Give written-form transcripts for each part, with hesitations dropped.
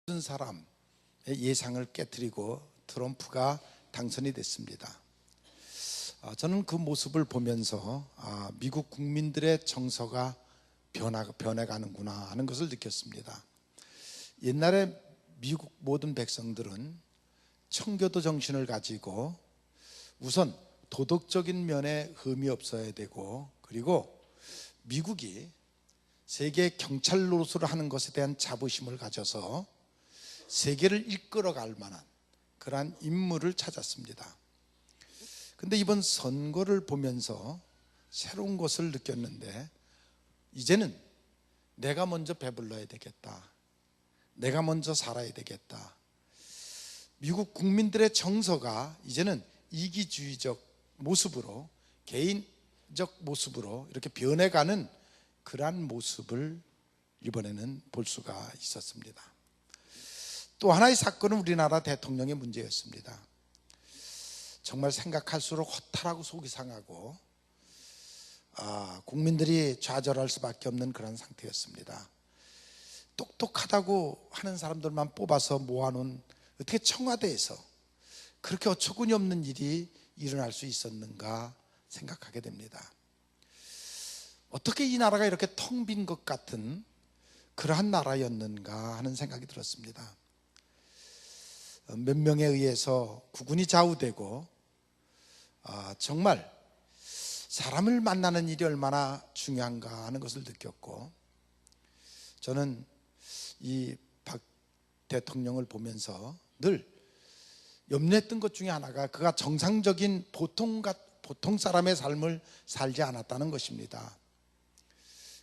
모든 사람의 예상을 깨트리고 트럼프가 당선이 됐습니다. 저는 그 모습을 보면서 미국 국민들의 정서가 변해가는구나 하는 것을 느꼈습니다. 옛날에 미국 모든 백성들은 청교도 정신을 가지고 우선 도덕적인 면에 흠이 없어야 되고, 그리고 미국이 세계 경찰 노릇을 하는 것에 대한 자부심을 가져서 세계를 이끌어갈 만한 그러한 인물을 찾았습니다. 그런데 이번 선거를 보면서 새로운 것을 느꼈는데, 이제는 내가 먼저 배불러야 되겠다, 내가 먼저 살아야 되겠다. 미국 국민들의 정서가 이제는 이기주의적 모습으로, 개인적 모습으로 이렇게 변해가는 그러한 모습을 이번에는 볼 수가 있었습니다. 또 하나의 사건은 우리나라 대통령의 문제였습니다. 정말 생각할수록 허탈하고 속이 상하고 국민들이 좌절할 수밖에 없는 그런 상태였습니다. 똑똑하다고 하는 사람들만 뽑아서 모아놓은, 어떻게 청와대에서 그렇게 어처구니 없는 일이 일어날 수 있었는가 생각하게 됩니다. 어떻게 이 나라가 이렇게 텅 빈 것 같은 그러한 나라였는가 하는 생각이 들었습니다. 몇 명에 의해서 국군이 좌우되고, 정말 사람을 만나는 일이 얼마나 중요한가 하는 것을 느꼈고, 저는 이 박 대통령을 보면서 늘 염려했던 것 중에 하나가 그가 정상적인 보통 사람의 삶을 살지 않았다는 것입니다.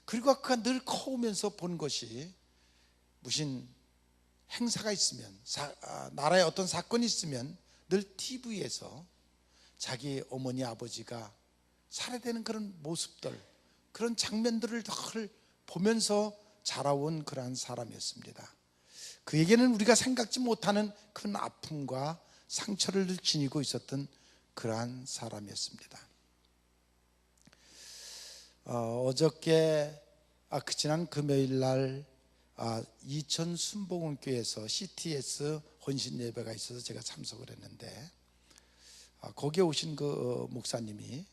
그리고 그가 늘 커오면서 본 것이, 무슨 행사가 있으면, 나라에 어떤 사건이 있으면 늘 TV에서 자기 어머니 아버지가 살해되는 그런 모습들, 그런 장면들을 늘 보면서 자라온 그러한 사람이었습니다. 그에게는 우리가 생각지 못하는 큰 아픔과 상처를 늘 지니고 있었던 그러한 사람이었습니다. 어저께 지난 금요일 날 이천 순복음교회에서 CTS 헌신 예배가 있어서 제가 참석을 했는데, 거기에 오신 그 목사님이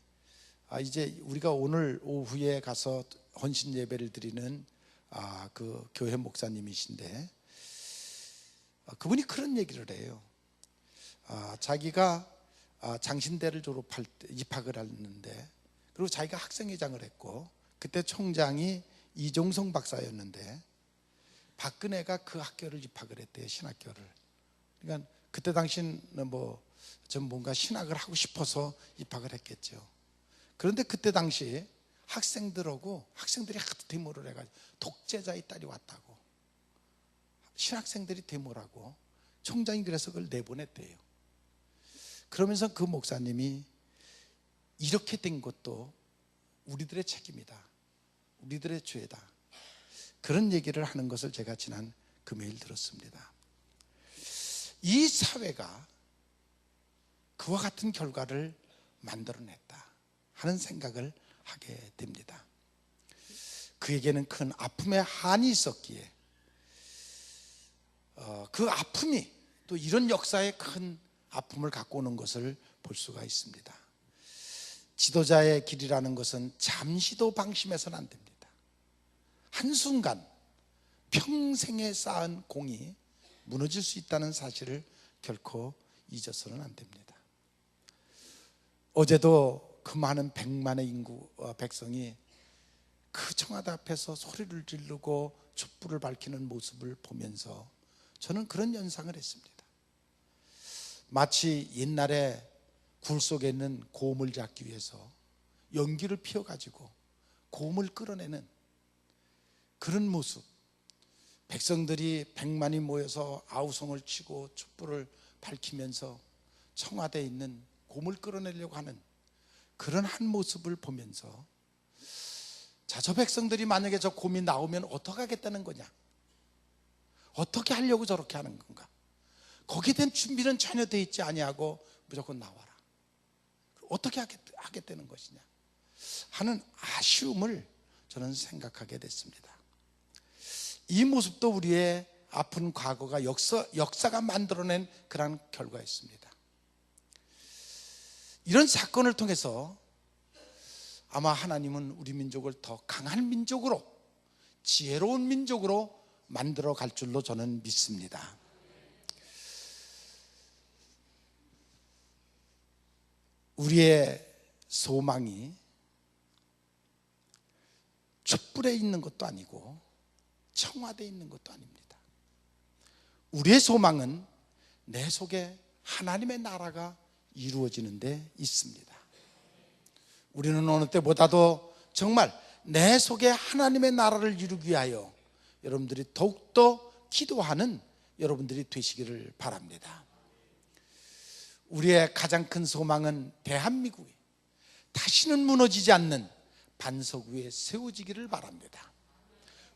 이제 우리가 오늘 오후에 가서 헌신 예배를 드리는 그 교회 목사님이신데, 그분이 그런 얘기를 해요. 자기가 장신대를 졸업할 때 입학을 했는데, 그리고 자기가 학생회장을 했고, 그때 총장이 이종성 박사였는데 박근혜가 그 학교를 입학을 했대요, 신학교를. 그러니까 그때 당시는 전 뭔가 신학을 하고 싶어서 입학을 했겠죠. 그런데 그때 당시 학생들이 하도 데모를 해가지고 독재자의 딸이 왔다고, 신학생들이 데모를 하고 총장이 그래서 그걸 내보냈대요. 그러면서 그 목사님이 이렇게 된 것도 우리들의 책임이다, 우리들의 죄다, 그런 얘기를 하는 것을 제가 지난 금요일 들었습니다. 이 사회가 그와 같은 결과를 만들어냈다 하는 생각을 하게 됩니다. 그에게는 큰 아픔의 한이 있었기에 그 아픔이 또 이런 역사의 큰 아픔을 갖고 오는 것을 볼 수가 있습니다. 지도자의 길이라는 것은 잠시도 방심해서는 안 됩니다. 한순간 평생에 쌓은 공이 무너질 수 있다는 사실을 결코 잊어서는 안 됩니다. 어제도 그 많은 100만의 백성이 그 청와대 앞에서 소리를 지르고 촛불을 밝히는 모습을 보면서 저는 그런 연상을 했습니다. 마치 옛날에 굴 속에 있는 곰을 잡기 위해서 연기를 피워가지고 곰을 끌어내는 그런 모습, 백성들이 100만이 모여서 아우성을 치고 촛불을 밝히면서 청와대에 있는 곰을 끌어내려고 하는 그런 한 모습을 보면서, 저 백성들이 만약에 저 곰이 나오면 어떻게 하겠다는 거냐, 어떻게 하려고 저렇게 하는 건가, 거기에 대한 준비는 전혀 돼 있지 아니하고 무조건 나와라, 어떻게 하겠다는 것이냐 하는 아쉬움을 저는 생각하게 됐습니다. 이 모습도 우리의 아픈 과거가 역사가 만들어낸 그런 결과였습니다. 이런 사건을 통해서 아마 하나님은 우리 민족을 더 강한 민족으로, 지혜로운 민족으로 만들어 갈 줄로 저는 믿습니다. 우리의 소망이 촛불에 있는 것도 아니고 청와대에 있는 것도 아닙니다. 우리의 소망은 내 속에 하나님의 나라가 이루어지는 데 있습니다. 우리는 어느 때보다도 정말 내 속에 하나님의 나라를 이루기 위하여 여러분들이 더욱더 기도하는 여러분들이 되시기를 바랍니다. 우리의 가장 큰 소망은 대한민국이 다시는 무너지지 않는 반석 위에 세워지기를 바랍니다.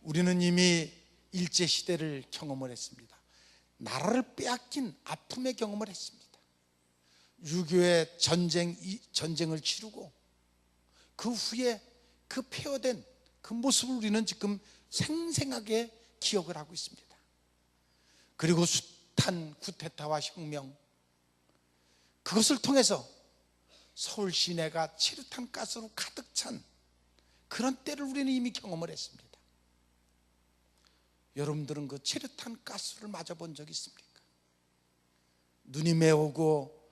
우리는 이미 일제시대를 경험을 했습니다. 나라를 빼앗긴 아픔의 경험을 했습니다. 6.25의 전쟁을 치르고 그 후에 그 폐허된 그 모습을 우리는 지금 생생하게 기억을 하고 있습니다. 그리고 숱한 쿠데타와 혁명, 그것을 통해서 서울 시내가 치르탄 가스로 가득 찬 그런 때를 우리는 이미 경험을 했습니다. 여러분들은 그 치르탄 가스를 맞아본 적 있습니까? 눈이 매우고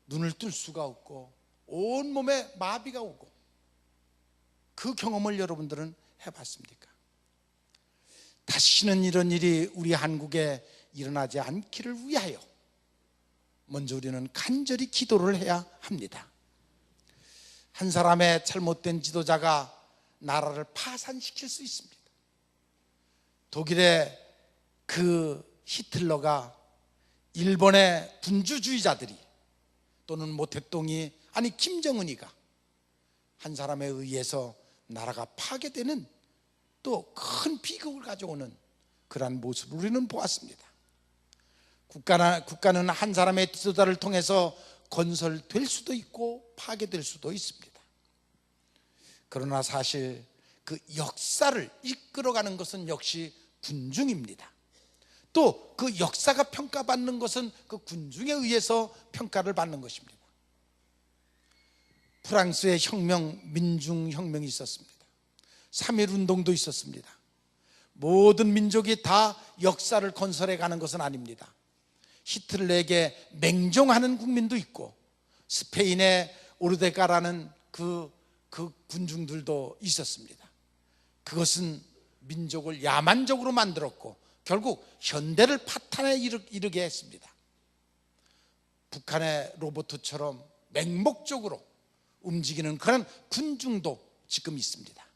눈을 뜰 수가 없고 온몸에 마비가 오고, 그 경험을 여러분들은 해봤습니까? 다시는 이런 일이 우리 한국에 일어나지 않기를 위하여 먼저 우리는 간절히 기도를 해야 합니다. 한 사람의 잘못된 지도자가 나라를 파산시킬 수 있습니다. 독일의 그 히틀러가 일본의 군주주의자들이 또는 모택동이, 아니 김정은이가 한 사람에 의해서 나라가 파괴되는 또 큰 비극을 가져오는 그러한 모습을 우리는 보았습니다. 국가는 한 사람의 지도자를 통해서 건설될 수도 있고 파괴될 수도 있습니다. 그러나 사실 그 역사를 이끌어가는 것은 역시 군중입니다. 또 그 역사가 평가받는 것은 그 군중에 의해서 평가를 받는 것입니다. 프랑스의 혁명, 민중혁명이 있었습니다. 3.1 운동도 있었습니다. 모든 민족이 다 역사를 건설해 가는 것은 아닙니다. 히틀러에게 맹종하는 국민도 있고, 스페인의 오르데가라는 그 군중들도 있었습니다. 그것은 민족을 야만적으로 만들었고 결국 현대를 파탄에 이르게 했습니다. 북한의 로봇처럼 맹목적으로 움직이는 그런 군중도 지금 있습니다.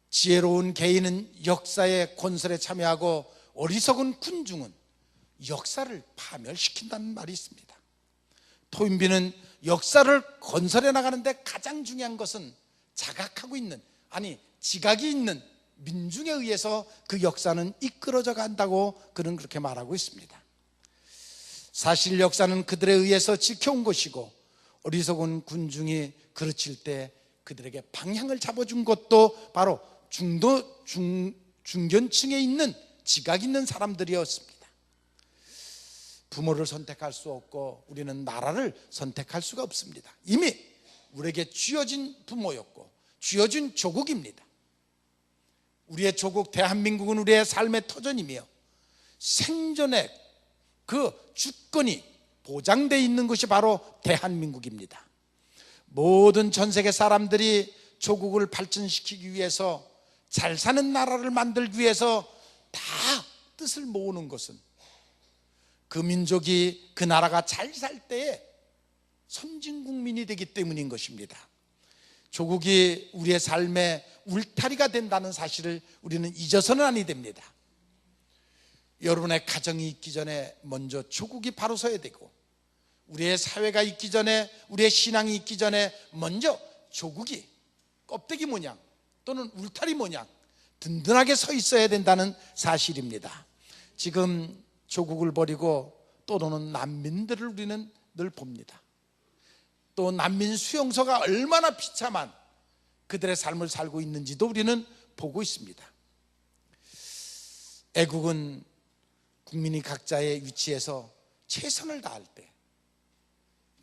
지혜로운 개인은 역사의 건설에 참여하고 어리석은 군중은 역사를 파멸시킨다는 말이 있습니다. 토인비는 역사를 건설해 나가는데 가장 중요한 것은 자각하고 있는, 아니 지각이 있는 민중에 의해서 그 역사는 이끌어져 간다고 그는 그렇게 말하고 있습니다. 사실 역사는 그들에 의해서 지켜온 것이고 어리석은 군중이 그르칠 때 그들에게 방향을 잡아준 것도 바로 중견층에 있는 지각 있는 사람들이었습니다. 부모를 선택할 수 없고 우리는 나라를 선택할 수가 없습니다. 이미 우리에게 쥐어진 부모였고 쥐어진 조국입니다. 우리의 조국 대한민국은 우리의 삶의 터전이며 생존의 그 주권이 보장되어 있는 것이 바로 대한민국입니다. 모든 전 세계 사람들이 조국을 발전시키기 위해서, 잘 사는 나라를 만들기 위해서 다 뜻을 모으는 것은 그 민족이, 그 나라가 잘 살 때에 선진국민이 되기 때문인 것입니다. 조국이 우리의 삶의 울타리가 된다는 사실을 우리는 잊어서는 아니 됩니다. 여러분의 가정이 있기 전에 먼저 조국이 바로 서야 되고, 우리의 사회가 있기 전에, 우리의 신앙이 있기 전에 먼저 조국이 껍데기 모양 또는 울타리 모양 든든하게 서 있어야 된다는 사실입니다. 지금 조국을 버리고 떠도는 난민들을 우리는 늘 봅니다. 또 난민 수용소가 얼마나 비참한 그들의 삶을 살고 있는지도 우리는 보고 있습니다. 애국은 국민이 각자의 위치에서 최선을 다할 때,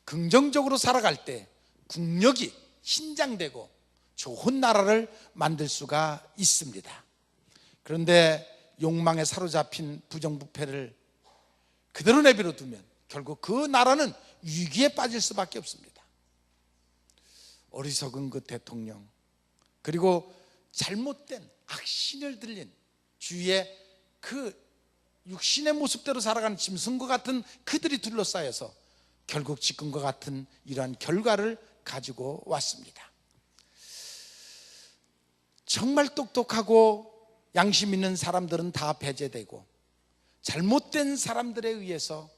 긍정적으로 살아갈 때 국력이 신장되고 좋은 나라를 만들 수가 있습니다. 그런데 욕망에 사로잡힌 부정부패를 그대로 내버려 두면 결국 그 나라는 위기에 빠질 수밖에 없습니다. 어리석은 그 대통령, 그리고 잘못된 악신을 들린 주위에 그 육신의 모습대로 살아가는 짐승과 같은 그들이 둘러싸여서 결국 지금과 같은 이러한 결과를 가지고 왔습니다. 정말 똑똑하고 양심 있는 사람들은 다 배제되고 잘못된 사람들에 의해서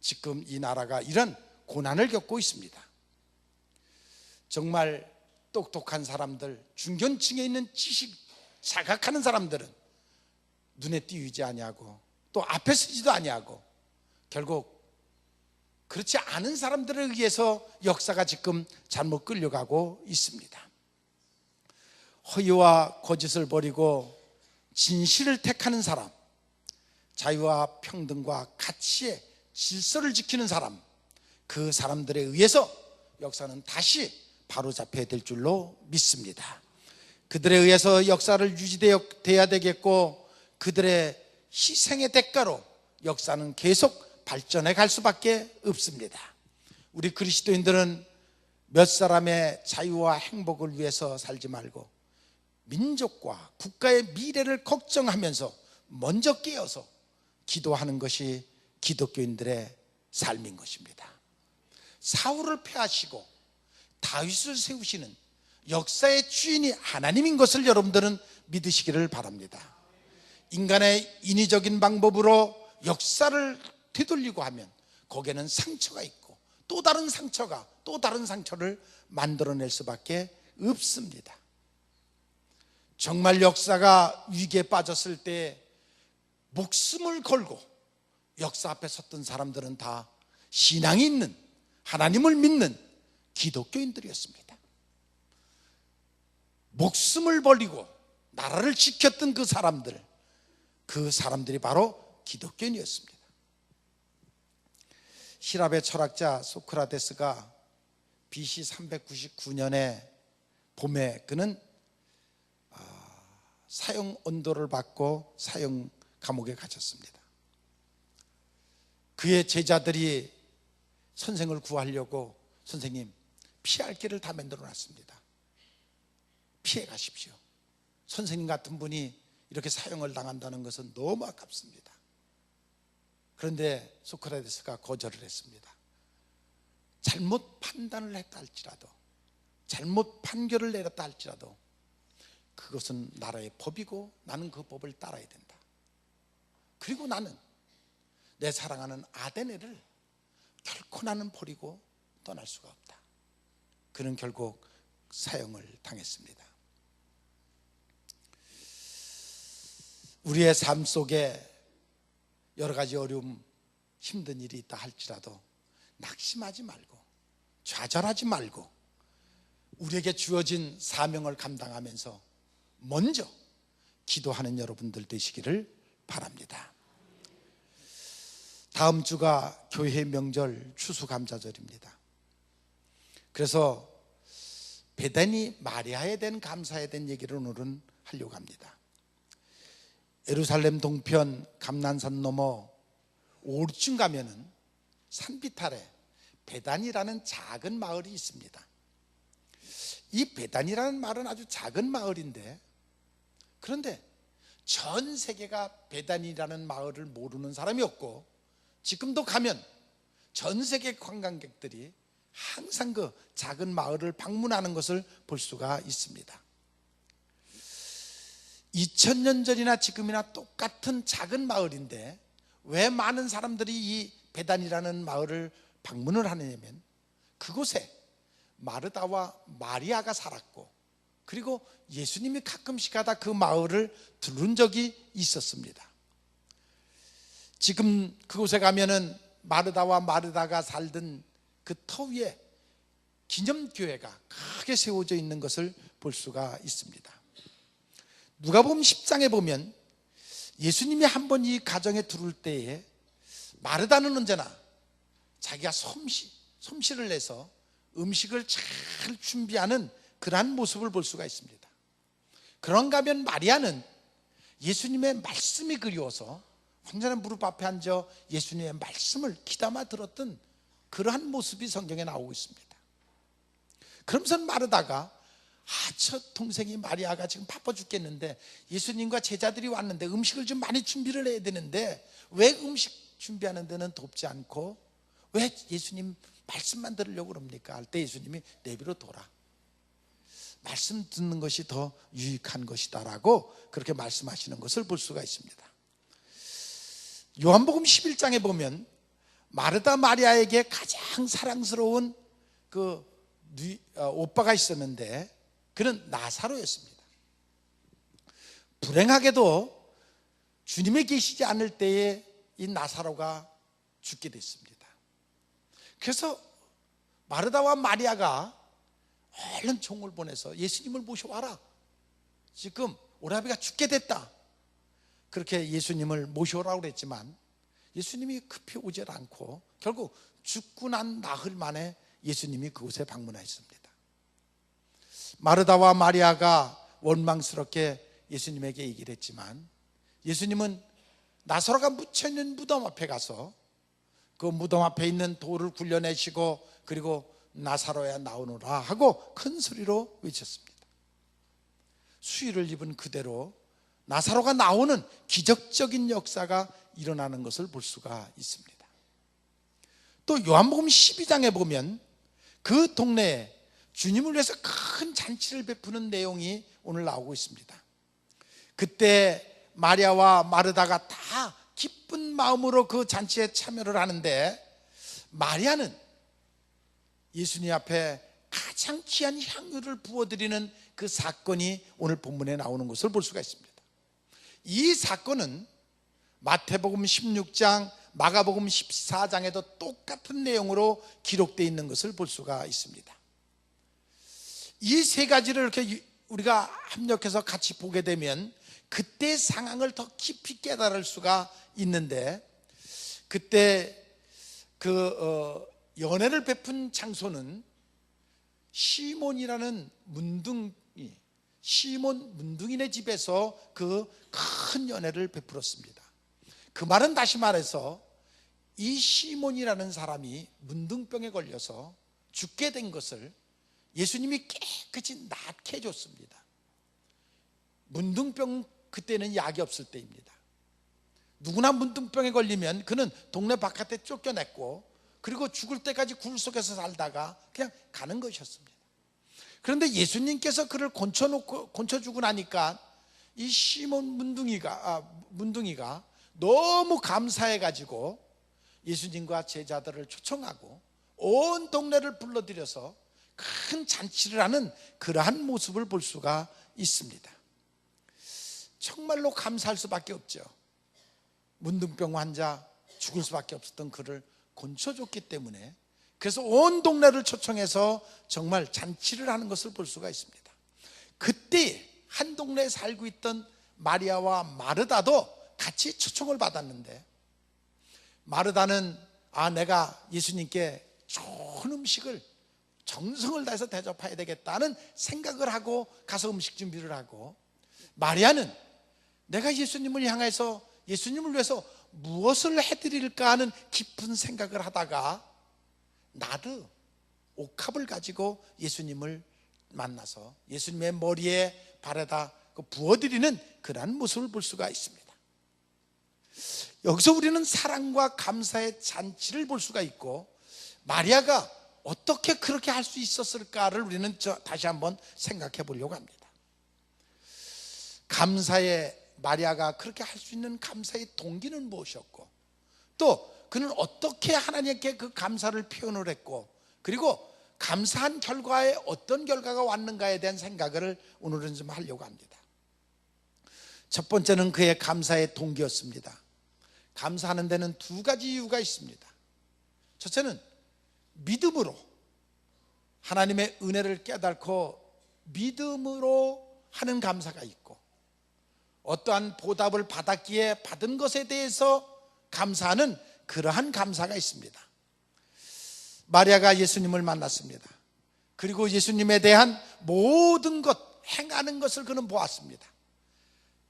지금 이 나라가 이런 고난을 겪고 있습니다. 정말 똑똑한 사람들, 중견층에 있는 지식 자각하는 사람들은 눈에 띄우지 아니하고 또 앞에 서지도 아니하고 결국 그렇지 않은 사람들에 의해서 역사가 지금 잘못 끌려가고 있습니다. 허위와 거짓을 버리고 진실을 택하는 사람, 자유와 평등과 가치의 질서를 지키는 사람, 그 사람들에 의해서 역사는 다시 바로잡혀야 될 줄로 믿습니다. 그들에 의해서 역사를 유지되어야 되겠고 그들의 희생의 대가로 역사는 계속 발전해 갈 수밖에 없습니다. 우리 그리스도인들은 몇 사람의 자유와 행복을 위해서 살지 말고 민족과 국가의 미래를 걱정하면서 먼저 깨어서 기도하는 것이 기독교인들의 삶인 것입니다. 사울을 패하시고 다윗을 세우시는 역사의 주인이 하나님인 것을 여러분들은 믿으시기를 바랍니다. 인간의 인위적인 방법으로 역사를 되돌리고 하면 거기에는 상처가 있고 또 다른 상처가 또 다른 상처를 만들어낼 수밖에 없습니다. 정말 역사가 위기에 빠졌을 때 목숨을 걸고 역사 앞에 섰던 사람들은 다 신앙이 있는, 하나님을 믿는 기독교인들이었습니다. 목숨을 버리고 나라를 지켰던 그 사람들이 바로 기독교인이었습니다. 히랍의 철학자 소크라테스가 BC 399년에 봄에 그는 사형 언도를 받고 사형 감옥에 갇혔습니다. 그의 제자들이 선생을 구하려고 선생님 피할 길을 다 만들어 놨습니다. 피해 가십시오. 선생님 같은 분이 이렇게 사형을 당한다는 것은 너무 아깝습니다. 그런데 소크라테스가 거절을 했습니다. 잘못 판단을 했다 할지라도, 잘못 판결을 내렸다 할지라도 그것은 나라의 법이고 나는 그 법을 따라야 된다. 그리고 나는 내 사랑하는 아데네를 결코 나는 버리고 떠날 수가 없다. 그는 결국 사형을 당했습니다. 우리의 삶 속에 여러 가지 어려움, 힘든 일이 있다 할지라도 낙심하지 말고 좌절하지 말고 우리에게 주어진 사명을 감당하면서 먼저 기도하는 여러분들 되시기를 바랍니다. 다음 주가 교회 명절 추수감사절입니다. 그래서 베다니 마리아에 대한 감사에 대한 얘기를 오늘은 하려고 합니다. 예루살렘 동편 감난산 넘어 오르쯤 가면은 산빛 아래 베단이라는 작은 마을이 있습니다. 이 베단이라는 마을은 아주 작은 마을인데, 그런데 전 세계가 베단이라는 마을을 모르는 사람이 없고 지금도 가면 전 세계 관광객들이 항상 그 작은 마을을 방문하는 것을 볼 수가 있습니다. 2000년 전이나 지금이나 똑같은 작은 마을인데 왜 많은 사람들이 이 베단이라는 마을을 방문을 하느냐면 그곳에 마르다와 마리아가 살았고 그리고 예수님이 가끔씩 가다 그 마을을 들른 적이 있었습니다. 지금 그곳에 가면은 마르다와 마르다가 살던 그 터 위에 기념교회가 크게 세워져 있는 것을 볼 수가 있습니다. 누가복음 10장에 보면 예수님이 한 번 이 가정에 들어올 때에 마르다는 언제나 자기가 솜씨를 내서 음식을 잘 준비하는 그러한 모습을 볼 수가 있습니다. 그런가 하면 마리아는 예수님의 말씀이 그리워서 혼자는 무릎 앞에 앉아 예수님의 말씀을 귀담아 들었던 그러한 모습이 성경에 나오고 있습니다. 그러면서 마르다가 저 동생이 마리아가 지금 바빠 죽겠는데 예수님과 제자들이 왔는데 음식을 좀 많이 준비를 해야 되는데 왜 음식 준비하는 데는 돕지 않고 왜 예수님 말씀만 들으려고 그럽니까? 할 때 예수님이 내비로 둬라, 말씀 듣는 것이 더 유익한 것이다라고 그렇게 말씀하시는 것을 볼 수가 있습니다. 요한복음 11장에 보면 마르다 마리아에게 가장 사랑스러운 오빠가 있었는데 그는 나사로였습니다. 불행하게도 주님이 계시지 않을 때에 이 나사로가 죽게 됐습니다. 그래서 마르다와 마리아가 얼른 종을 보내서 예수님을 모셔와라, 지금 오라비가 죽게 됐다, 그렇게 예수님을 모셔오라고 그랬지만 예수님이 급히 오질 않고 결국 죽고 난 나흘 만에 예수님이 그곳에 방문하였습니다. 마르다와 마리아가 원망스럽게 예수님에게 얘기를 했지만 예수님은 나사로가 묻혀있는 무덤 앞에 가서 그 무덤 앞에 있는 돌을 굴려내시고 그리고 나사로야 나오너라 하고 큰 소리로 외쳤습니다. 수의를 입은 그대로 나사로가 나오는 기적적인 역사가 일어나는 것을 볼 수가 있습니다. 또 요한복음 12장에 보면 그 동네에 주님을 위해서 큰 잔치를 베푸는 내용이 오늘 나오고 있습니다. 그때 마리아와 마르다가 다 기쁜 마음으로 그 잔치에 참여를 하는데 마리아는 예수님 앞에 가장 귀한 향유를 부어드리는 그 사건이 오늘 본문에 나오는 것을 볼 수가 있습니다. 이 사건은 마태복음 16장, 마가복음 14장에도 똑같은 내용으로 기록되어 있는 것을 볼 수가 있습니다. 이 세 가지를 이렇게 우리가 합력해서 같이 보게 되면 그때의 상황을 더 깊이 깨달을 수가 있는데, 그때 연회를 베푼 장소는 시몬이라는 시몬 문둥이네 집에서 그 큰 연회를 베풀었습니다. 그 말은 다시 말해서 이 시몬이라는 사람이 문둥병에 걸려서 죽게 된 것을 예수님이 깨끗이 낫게 해줬습니다. 문둥병, 그때는 약이 없을 때입니다. 누구나 문둥병에 걸리면 그는 동네 바깥에 쫓겨냈고 그리고 죽을 때까지 굴 속에서 살다가 그냥 가는 것이었습니다. 그런데 예수님께서 그를 곤쳐주고 나니까 이 시몬 문둥이가 너무 감사해가지고 예수님과 제자들을 초청하고 온 동네를 불러들여서 큰 잔치를 하는 그러한 모습을 볼 수가 있습니다. 정말로 감사할 수밖에 없죠. 문둥병 환자, 죽을 수밖에 없었던 그를 곤쳐줬기 때문에, 그래서 온 동네를 초청해서 정말 잔치를 하는 것을 볼 수가 있습니다. 그때 한 동네에 살고 있던 마리아와 마르다도 같이 초청을 받았는데, 마르다는 내가 예수님께 좋은 음식을 정성을 다해서 대접해야 되겠다는 생각을 하고 가서 음식 준비를 하고, 마리아는 내가 예수님을 향해서 예수님을 위해서 무엇을 해드릴까 하는 깊은 생각을 하다가 나드, 옥합을 가지고 예수님을 만나서 예수님의 머리에 발에다 부어드리는 그러한 모습을 볼 수가 있습니다. 여기서 우리는 사랑과 감사의 잔치를 볼 수가 있고, 마리아가 어떻게 그렇게 할 수 있었을까를 우리는 다시 한번 생각해 보려고 합니다. 감사의 마리아가 그렇게 할 수 있는 감사의 동기는 무엇이었고, 또 그는 어떻게 하나님께 그 감사를 표현을 했고, 그리고 감사한 결과에 어떤 결과가 왔는가에 대한 생각을 오늘은 좀 하려고 합니다. 첫 번째는 그의 감사의 동기였습니다. 감사하는 데는 두 가지 이유가 있습니다. 첫째는 믿음으로 하나님의 은혜를 깨닫고 믿음으로 하는 감사가 있고, 어떠한 보답을 받았기에 받은 것에 대해서 감사하는 그러한 감사가 있습니다. 마리아가 예수님을 만났습니다. 그리고 예수님에 대한 모든 것, 행하는 것을 그는 보았습니다.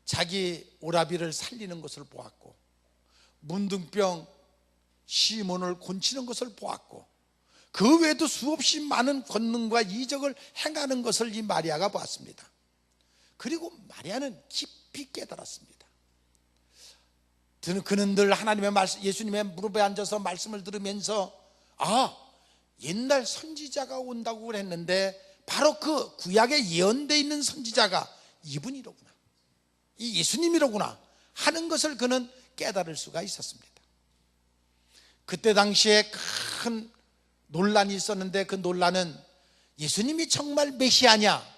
자기 오라비를 살리는 것을 보았고, 문둥병 시몬을 곤치는 것을 보았고, 그 외에도 수없이 많은 권능과 이적을 행하는 것을 이 마리아가 보았습니다. 그리고 마리아는 깊이 깨달았습니다. 그는 늘 하나님의 말씀, 예수님의 무릎에 앉아서 말씀을 들으면서 옛날 선지자가 온다고 그랬는데 바로 그 구약에 예언되어 있는 선지자가 이분이로구나, 이 예수님이로구나 하는 것을 그는 깨달을 수가 있었습니다. 그때 당시에 큰 논란이 있었는데, 그 논란은 예수님이 정말 메시아냐,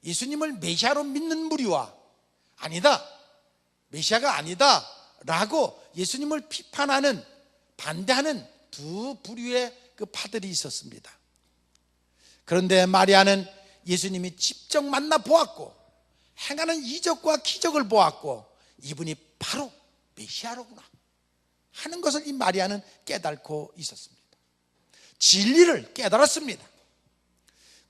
예수님을 메시아로 믿는 무리와 아니다, 메시아가 아니다 라고 예수님을 비판하는, 반대하는 두 부류의 그 파들이 있었습니다. 그런데 마리아는 예수님이 직접 만나 보았고 행하는 이적과 기적을 보았고 이분이 바로 메시아로구나 하는 것을 이 마리아는 깨닫고 있었습니다. 진리를 깨달았습니다.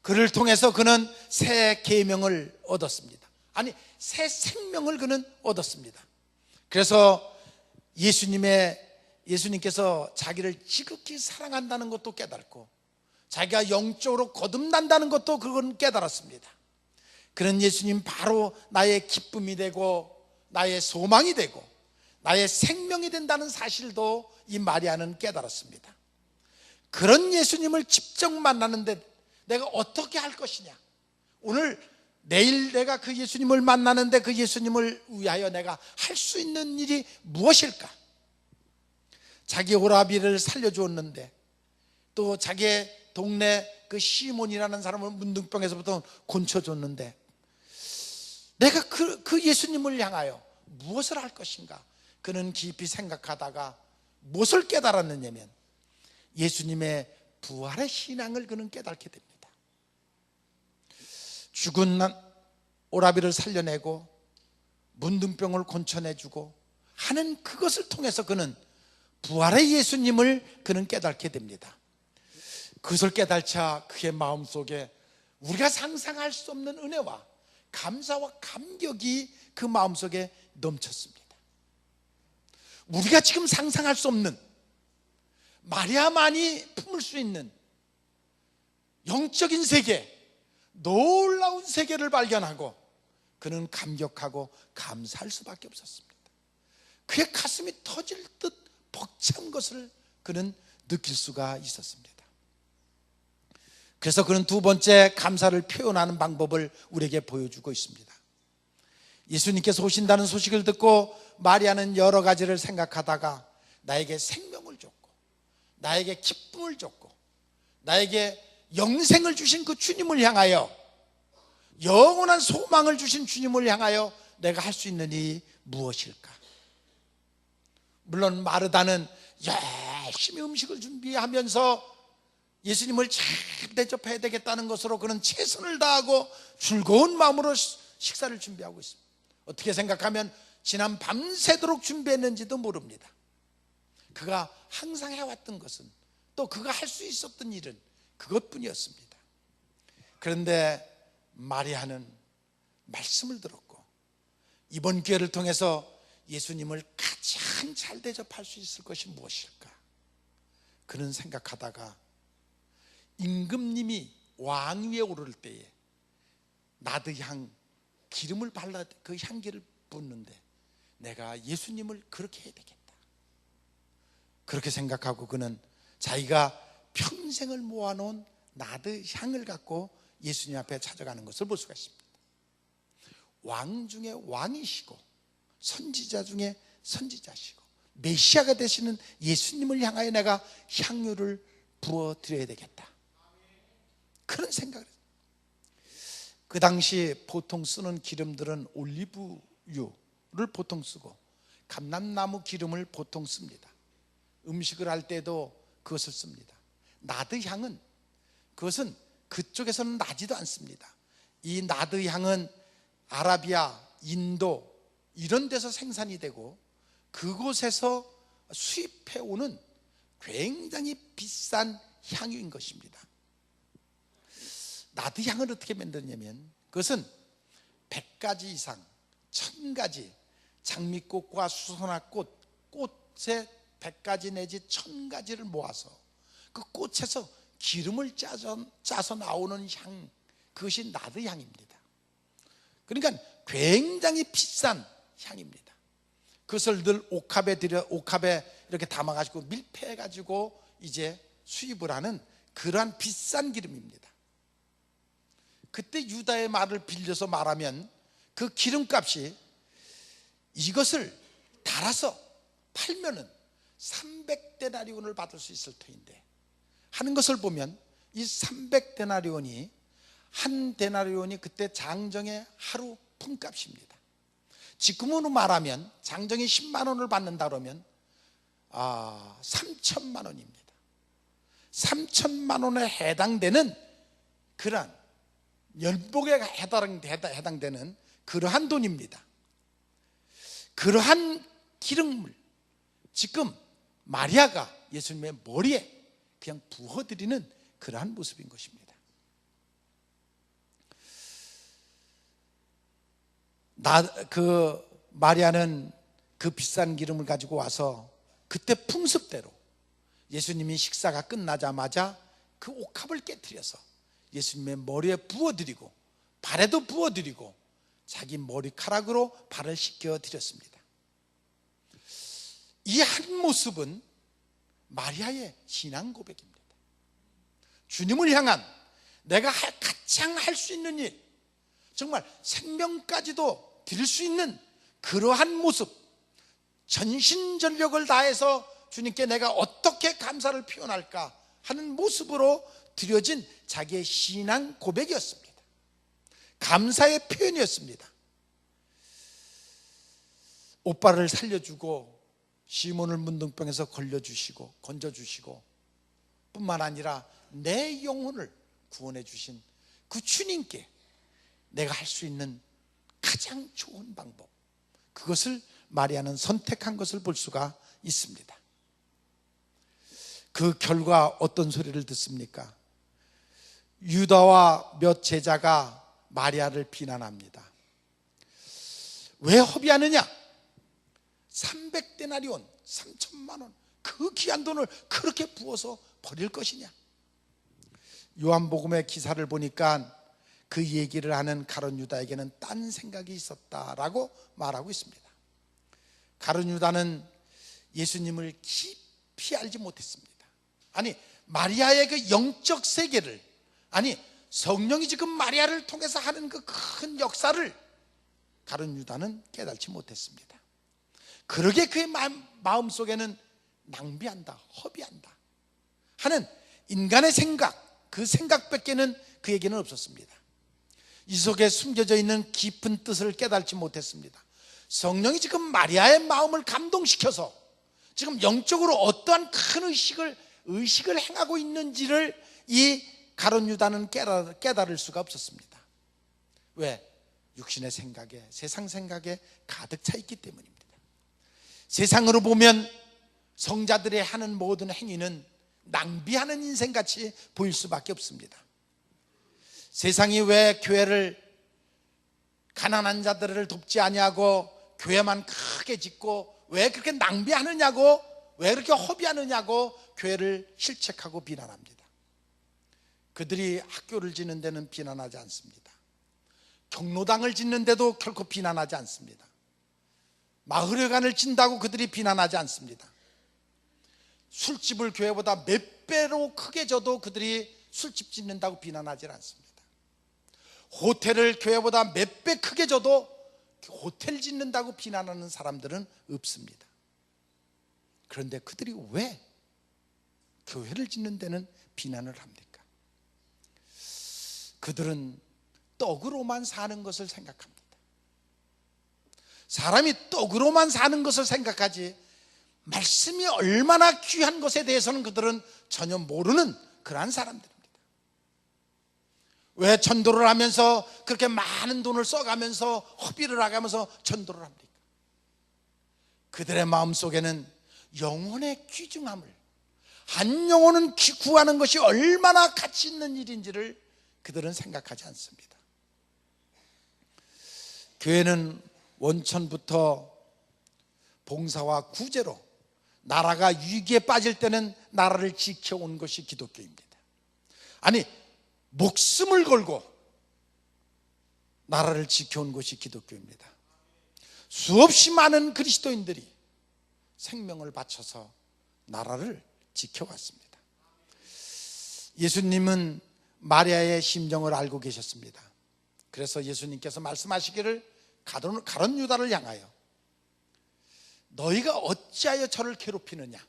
그를 통해서 그는 새 계명을 얻었습니다. 아니, 새 생명을 그는 얻었습니다. 그래서 예수님께서 자기를 지극히 사랑한다는 것도 깨닫고 자기가 영적으로 거듭난다는 것도 그건 깨달았습니다. 그는 예수님 바로 나의 기쁨이 되고 나의 소망이 되고 나의 생명이 된다는 사실도 이 마리아는 깨달았습니다. 그런 예수님을 직접 만나는데 내가 어떻게 할 것이냐, 내일 내가 그 예수님을 만나는데 그 예수님을 위하여 내가 할 수 있는 일이 무엇일까? 자기 오라비를 살려주었는데, 또 자기의 동네 그 시몬이라는 사람을 문둥병에서부터 곤쳐줬는데, 내가 그 예수님을 향하여 무엇을 할 것인가? 그는 깊이 생각하다가 무엇을 깨달았느냐면 예수님의 부활의 신앙을 그는 깨닫게 됩니다. 죽은 오라비를 살려내고 문둥병을 곤쳐내주고 하는 그것을 통해서 그는 부활의 예수님을 그는 깨닫게 됩니다. 그것을 깨달자 그의 마음속에 우리가 상상할 수 없는 은혜와 감사와 감격이 그 마음속에 넘쳤습니다. 우리가 지금 상상할 수 없는, 마리아만이 품을 수 있는 영적인 세계, 놀라운 세계를 발견하고 그는 감격하고 감사할 수밖에 없었습니다. 그의 가슴이 터질 듯 벅찬 것을 그는 느낄 수가 있었습니다. 그래서 그는 두 번째 감사를 표현하는 방법을 우리에게 보여주고 있습니다. 예수님께서 오신다는 소식을 듣고 마리아는 여러 가지를 생각하다가 나에게 생명을 줬고 나에게 기쁨을 줬고 나에게 영생을 주신 그 주님을 향하여, 영원한 소망을 주신 주님을 향하여 내가 할 수 있는 일이 무엇일까? 물론 마르다는 열심히 음식을 준비하면서 예수님을 잘 대접해야 되겠다는 것으로 그는 최선을 다하고 즐거운 마음으로 식사를 준비하고 있습니다. 어떻게 생각하면 지난 밤새도록 준비했는지도 모릅니다. 그가 항상 해왔던 것은, 또 그가 할 수 있었던 일은 그것뿐이었습니다. 그런데 마리아는 말씀을 들었고 이번 기회를 통해서 예수님을 가장 잘 대접할 수 있을 것이 무엇일까? 그는 생각하다가 임금님이 왕위에 오를 때에 나드향 기름을 발라 그 향기를 붓는데 내가 예수님을 그렇게 해야 되겠다, 그렇게 생각하고 그는 자기가 평생을 모아놓은 나드향을 갖고 예수님 앞에 찾아가는 것을 볼 수가 있습니다. 왕 중에 왕이시고 선지자 중에 선지자시고 메시아가 되시는 예수님을 향하여 내가 향유를 부어드려야 되겠다, 그런 생각을 했어요. 그 당시 보통 쓰는 기름들은 올리브유를 보통 쓰고 감람나무 기름을 보통 씁니다. 음식을 할 때도 그것을 씁니다. 나드향은, 그것은 그쪽에서는 나지도 않습니다. 이 나드향은 아라비아, 인도, 이런 데서 생산이 되고 그곳에서 수입해 오는 굉장히 비싼 향유인 것입니다. 나드향을 어떻게 만드냐면 그것은 100가지 이상 1000가지 장미꽃과 수선화꽃 꽃의 100가지 내지 1000가지를 모아서 그 꽃에서 기름을 짜서 나오는 향, 그것이 나드향입니다. 그러니까 굉장히 비싼 향입니다. 그것을 늘 옥합에 이렇게 담아가지고 밀폐해가지고 이제 수입을 하는 그러한 비싼 기름입니다. 그때 유다의 말을 빌려서 말하면 그 기름값이 이것을 달아서 팔면은 300데나리온을 받을 수 있을 터인데 하는 것을 보면 이 300데나리온이 한 데나리온이 그때 장정의 하루 품값입니다. 지금으로 말하면 장정이 10만 원을 받는다 그러면 3천만 원입니다. 3천만 원에 해당되는 그러한 연봉에 해당되는 그러한 돈입니다. 그러한 기름을 지금 마리아가 예수님의 머리에 그냥 부어드리는 그러한 모습인 것입니다. 마리아는 그 비싼 기름을 가지고 와서 그때 풍습대로 예수님이 식사가 끝나자마자 그 옥합을 깨트려서 예수님의 머리에 부어드리고 발에도 부어드리고 자기 머리카락으로 발을 씻겨드렸습니다. 이 한 모습은 마리아의 신앙 고백입니다. 주님을 향한 내가 가장 할 수 있는 일, 정말 생명까지도 드릴 수 있는 그러한 모습, 전신전력을 다해서 주님께 내가 어떻게 감사를 표현할까 하는 모습으로 드려진 자기의 신앙 고백이었습니다. 감사의 표현이었습니다. 오빠를 살려주고 시몬을 문둥병에서 건져주시고 뿐만 아니라 내 영혼을 구원해 주신 그 주님께 내가 할 수 있는 가장 좋은 방법, 그것을 마리아는 선택한 것을 볼 수가 있습니다. 그 결과 어떤 소리를 듣습니까? 유다와 몇 제자가 마리아를 비난합니다. 왜 허비하느냐? 300데나리온 3천만 원, 그 귀한 돈을 그렇게 부어서 버릴 것이냐? 요한복음의 기사를 보니까 그 얘기를 하는 가룟 유다에게는 딴 생각이 있었다라고 말하고 있습니다. 가룟 유다는 예수님을 깊이 알지 못했습니다. 아니, 마리아의 그 영적 세계를, 아니 성령이 지금 마리아를 통해서 하는 그 큰 역사를 가룟 유다는 깨닫지 못했습니다. 그러게 그의 마음속에는 낭비한다, 허비한다 하는 인간의 생각, 그 생각밖에는 그에게는 없었습니다. 이 속에 숨겨져 있는 깊은 뜻을 깨닫지 못했습니다. 성령이 지금 마리아의 마음을 감동시켜서 지금 영적으로 어떠한 큰 의식을 행하고 있는지를 이 가룟 유다는 깨달을 수가 없었습니다. 왜? 육신의 생각에, 세상 생각에 가득 차 있기 때문입니다. 세상으로 보면 성자들의 하는 모든 행위는 낭비하는 인생같이 보일 수밖에 없습니다. 세상이 왜 교회를, 가난한 자들을 돕지 아니하고 교회만 크게 짓고 왜 그렇게 낭비하느냐고, 왜 그렇게 허비하느냐고 교회를 실책하고 비난합니다. 그들이 학교를 짓는 데는 비난하지 않습니다. 경로당을 짓는데도 결코 비난하지 않습니다. 마을회관을 짓는다고 그들이 비난하지 않습니다. 술집을 교회보다 몇 배로 크게 져도 그들이 술집 짓는다고 비난하지 않습니다. 호텔을 교회보다 몇 배 크게 져도 호텔 짓는다고 비난하는 사람들은 없습니다. 그런데 그들이 왜 교회를 짓는 데는 비난을 합니까? 그들은 떡으로만 사는 것을 생각합니다. 사람이 떡으로만 사는 것을 생각하지 말씀이 얼마나 귀한 것에 대해서는 그들은 전혀 모르는 그러한 사람들입니다. 왜 전도를 하면서 그렇게 많은 돈을 써가면서 허비를 하면서 전도를 합니까? 그들의 마음속에는 영혼의 귀중함을, 한 영혼은 구하는 것이 얼마나 가치 있는 일인지를 그들은 생각하지 않습니다. 교회는 원천부터 봉사와 구제로 나라가 위기에 빠질 때는 나라를 지켜온 것이 기독교입니다. 아니, 목숨을 걸고 나라를 지켜온 것이 기독교입니다. 수없이 많은 그리스도인들이 생명을 바쳐서 나라를 지켜왔습니다. 예수님은 마리아의 심정을 알고 계셨습니다. 그래서 예수님께서 말씀하시기를 가룟 유다를 향하여 너희가 어찌하여 저를 괴롭히느냐?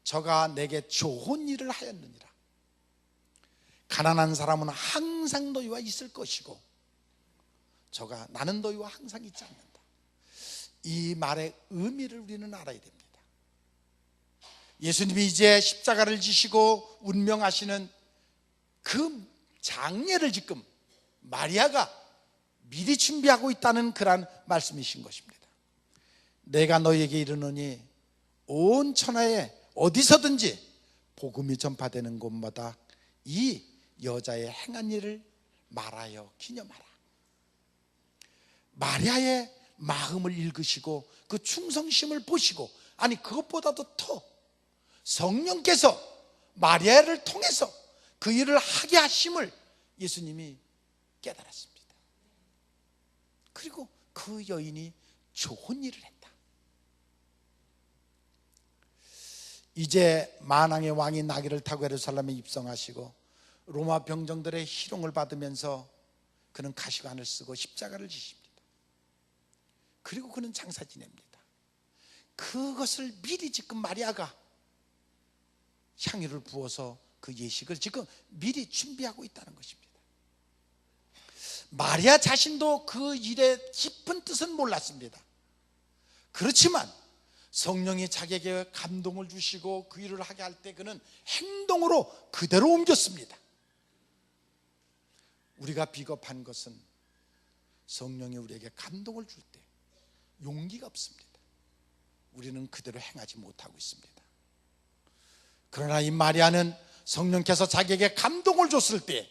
저가 내게 좋은 일을 하였느니라. 가난한 사람은 항상 너희와 있을 것이고 저가 나는 너희와 항상 있지 않는다. 이 말의 의미를 우리는 알아야 됩니다. 예수님이 이제 십자가를 지시고 운명하시는 그 장례를 지금 마리아가 미리 준비하고 있다는 그런 말씀이신 것입니다. 내가 너희에게 이르노니 온 천하에 어디서든지 복음이 전파되는 곳마다 이 여자의 행한 일을 말하여 기념하라. 마리아의 마음을 읽으시고 그 충성심을 보시고, 아니 그것보다도 더 성령께서 마리아를 통해서 그 일을 하게 하심을 예수님이 깨달았습니다. 그리고 그 여인이 좋은 일을 했다. 이제 만왕의 왕이 나귀를 타고 예루살렘에 입성하시고 로마 병정들의 희롱을 받으면서 그는 가시관을 쓰고 십자가를 지십니다. 그리고 그는 장사 지냅니다. 그것을 미리 지금 마리아가 향유를 부어서 그 예식을 지금 미리 준비하고 있다는 것입니다. 마리아 자신도 그 일의 깊은 뜻은 몰랐습니다. 그렇지만 성령이 자기에게 감동을 주시고 그 일을 하게 할 때 그는 행동으로 그대로 옮겼습니다. 우리가 비겁한 것은 성령이 우리에게 감동을 줄 때 용기가 없습니다. 우리는 그대로 행하지 못하고 있습니다. 그러나 이 마리아는 성령께서 자기에게 감동을 줬을 때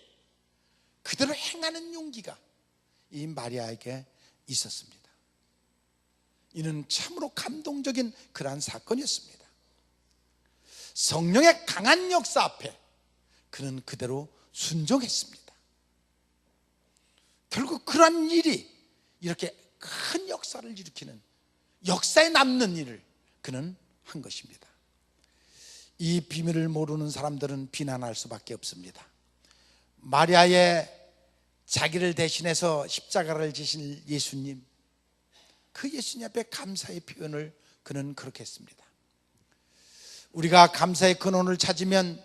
그대로 행하는 용기가 이 마리아에게 있었습니다. 이는 참으로 감동적인 그러한 사건이었습니다. 성령의 강한 역사 앞에 그는 그대로 순종했습니다. 결국 그러한 일이 이렇게 큰 역사를 일으키는, 역사에 남는 일을 그는 한 것입니다. 이 비밀을 모르는 사람들은 비난할 수밖에 없습니다. 마리아의 자기를 대신해서 십자가를 지신 예수님, 그 예수님 앞에 감사의 표현을 그는 그렇게 했습니다. 우리가 감사의 근원을 찾으면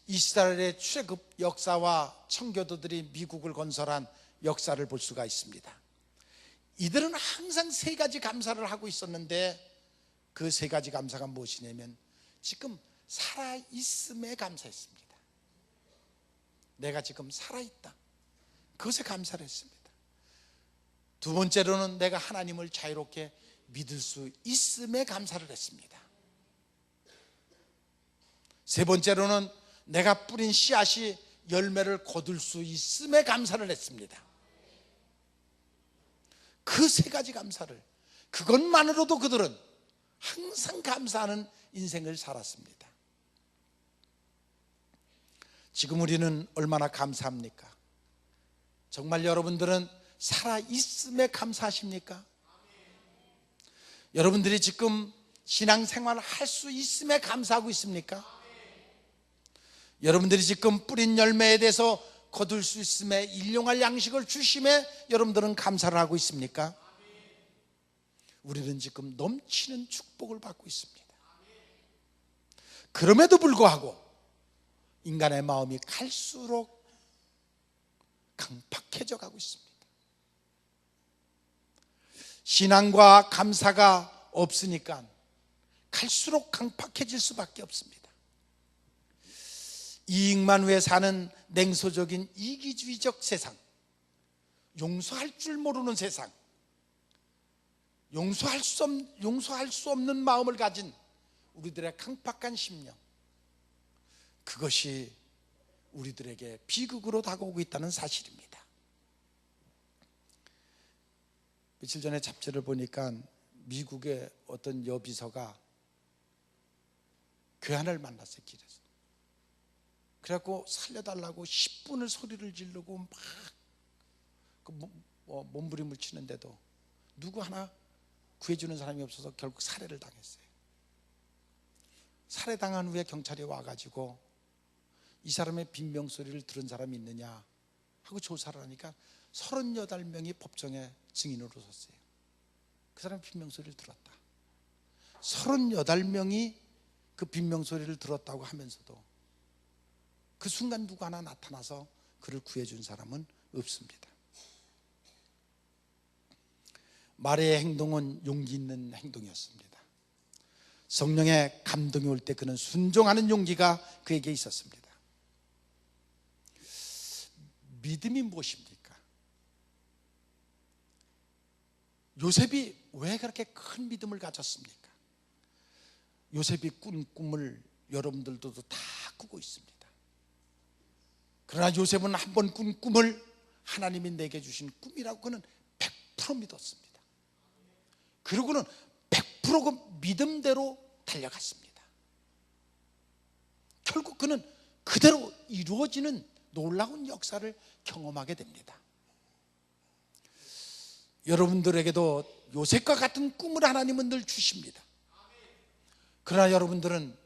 이스라엘의 출애굽 역사와 청교도들이 미국을 건설한 역사를 볼 수가 있습니다. 이들은 항상 세 가지 감사를 하고 있었는데 그 세 가지 감사가 무엇이냐면 지금 살아있음에 감사했습니다. 내가 지금 살아있다, 그것에 감사를 했습니다. 두 번째로는 내가 하나님을 자유롭게 믿을 수 있음에 감사를 했습니다. 세 번째로는 내가 뿌린 씨앗이 열매를 거둘 수 있음에 감사를 했습니다. 그 세 가지 감사를, 그것만으로도 그들은 항상 감사하는 인생을 살았습니다. 지금 우리는 얼마나 감사합니까? 정말 여러분들은 살아있음에 감사하십니까? 여러분들이 지금 신앙생활을 할 수 있음에 감사하고 있습니까? 여러분들이 지금 뿌린 열매에 대해서 거둘 수 있음에, 일용할 양식을 주심에 여러분들은 감사를 하고 있습니까? 우리는 지금 넘치는 축복을 받고 있습니다. 그럼에도 불구하고 인간의 마음이 갈수록 강팍해져 가고 있습니다. 신앙과 감사가 없으니까 갈수록 강팍해질 수밖에 없습니다. 이익만 위해 사는 냉소적인 이기주의적 세상, 용서할 줄 모르는 세상, 용서할 수 없는 마음을 가진 우리들의 강팍한 심령, 그것이 우리들에게 비극으로 다가오고 있다는 사실입니다. 며칠 전에 잡지를 보니까 미국의 어떤 여비서가 괴한을 만났어요, 길에서. 그래갖고 살려달라고 10분을 소리를 지르고 막 몸부림을 치는데도 누구 하나 구해주는 사람이 없어서 결국 살해를 당했어요. 살해당한 후에 경찰이 와가지고 이 사람의 빈명소리를 들은 사람이 있느냐 하고 조사를 하니까 38명이 법정에 증인으로 섰어요. 그 사람이 빈명소리를 들었다. 38명이 그 빈명소리를 들었다고 하면서도 그 순간 누구 하나 나타나서 그를 구해준 사람은 없습니다. 마리아의 행동은 용기 있는 행동이었습니다. 성령의 감동이 올 때 그는 순종하는 용기가 그에게 있었습니다. 믿음이 무엇입니까? 요셉이 왜 그렇게 큰 믿음을 가졌습니까? 요셉이 꾼 꿈을 여러분들도 다 꾸고 있습니다. 그러나 요셉은 한 번 꾼 꿈을 하나님이 내게 주신 꿈이라고 그는 100% 믿었습니다. 그리고는 100% 그 믿음대로 달려갔습니다. 결국 그는 그대로 이루어지는 놀라운 역사를 경험하게 됩니다. 여러분들에게도 요셉과 같은 꿈을 하나님은 늘 주십니다. 그러나 여러분들은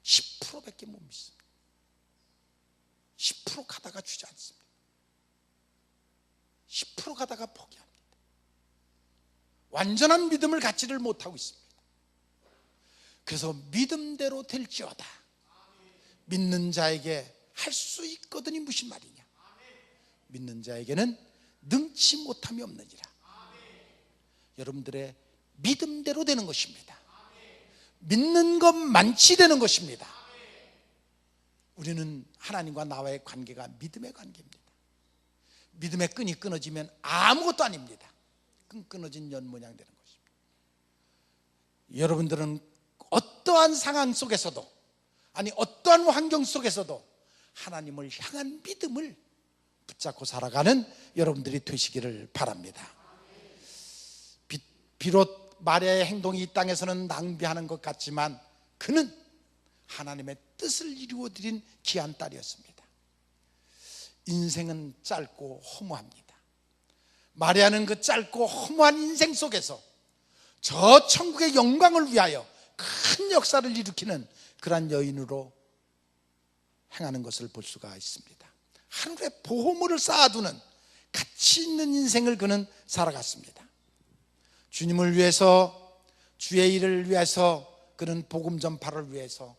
10%밖에 못 믿습니다. 10% 가다가 주지 않습니다. 10% 가다가 포기합니다. 완전한 믿음을 갖지를 못하고 있습니다. 그래서 믿음대로 될지어다. 믿는 자에게 할 수 있거든이 무슨 말이냐? 믿는 자에게는 능치 못함이 없느니라. 여러분들의 믿음대로 되는 것입니다. 믿는 것만치 되는 것입니다. 우리는 하나님과 나와의 관계가 믿음의 관계입니다. 믿음의 끈이 끊어지면 아무것도 아닙니다. 끈 끊어진 연 모양 되는 것입니다. 여러분들은 어떠한 상황 속에서도, 아니 어떠한 환경 속에서도 하나님을 향한 믿음을 붙잡고 살아가는 여러분들이 되시기를 바랍니다. 비록 마리아의 행동이 이 땅에서는 낭비하는 것 같지만 그는 하나님의 뜻을 이루어드린 귀한 딸이었습니다. 인생은 짧고 허무합니다. 마리아는 그 짧고 허무한 인생 속에서 저 천국의 영광을 위하여 큰 역사를 일으키는 그러한 여인으로 행하는 것을 볼 수가 있습니다. 하늘에 보호물을 쌓아두는 가치 있는 인생을 그는 살아갔습니다. 주님을 위해서, 주의 일을 위해서, 그는 복음 전파를 위해서,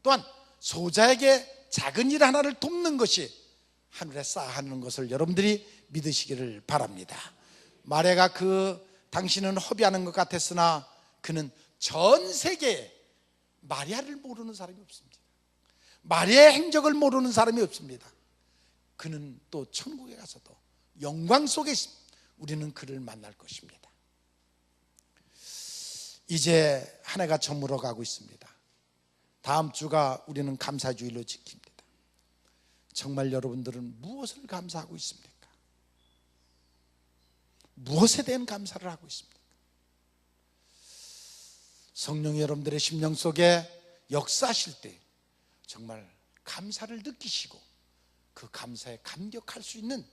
또한 소자에게 작은 일 하나를 돕는 것이 하늘에 쌓아하는 것을 여러분들이 믿으시기를 바랍니다. 마리아가 당신은 허비하는 것 같았으나 그는 전 세계에 마리아를 모르는 사람이 없습니다. 마리아의 행적을 모르는 사람이 없습니다. 그는 또 천국에 가서도 영광 속에 있습니다. 우리는 그를 만날 것입니다. 이제 한 해가 저물어 가고 있습니다. 다음 주가 우리는 감사주일로 지킵니다. 정말 여러분들은 무엇을 감사하고 있습니까? 무엇에 대한 감사를 하고 있습니까? 성령이 여러분들의 심령 속에 역사하실 때 정말 감사를 느끼시고 그 감사에 감격할 수 있는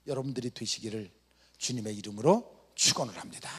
여러분들이 되시기를 주님의 이름으로 축원을 합니다.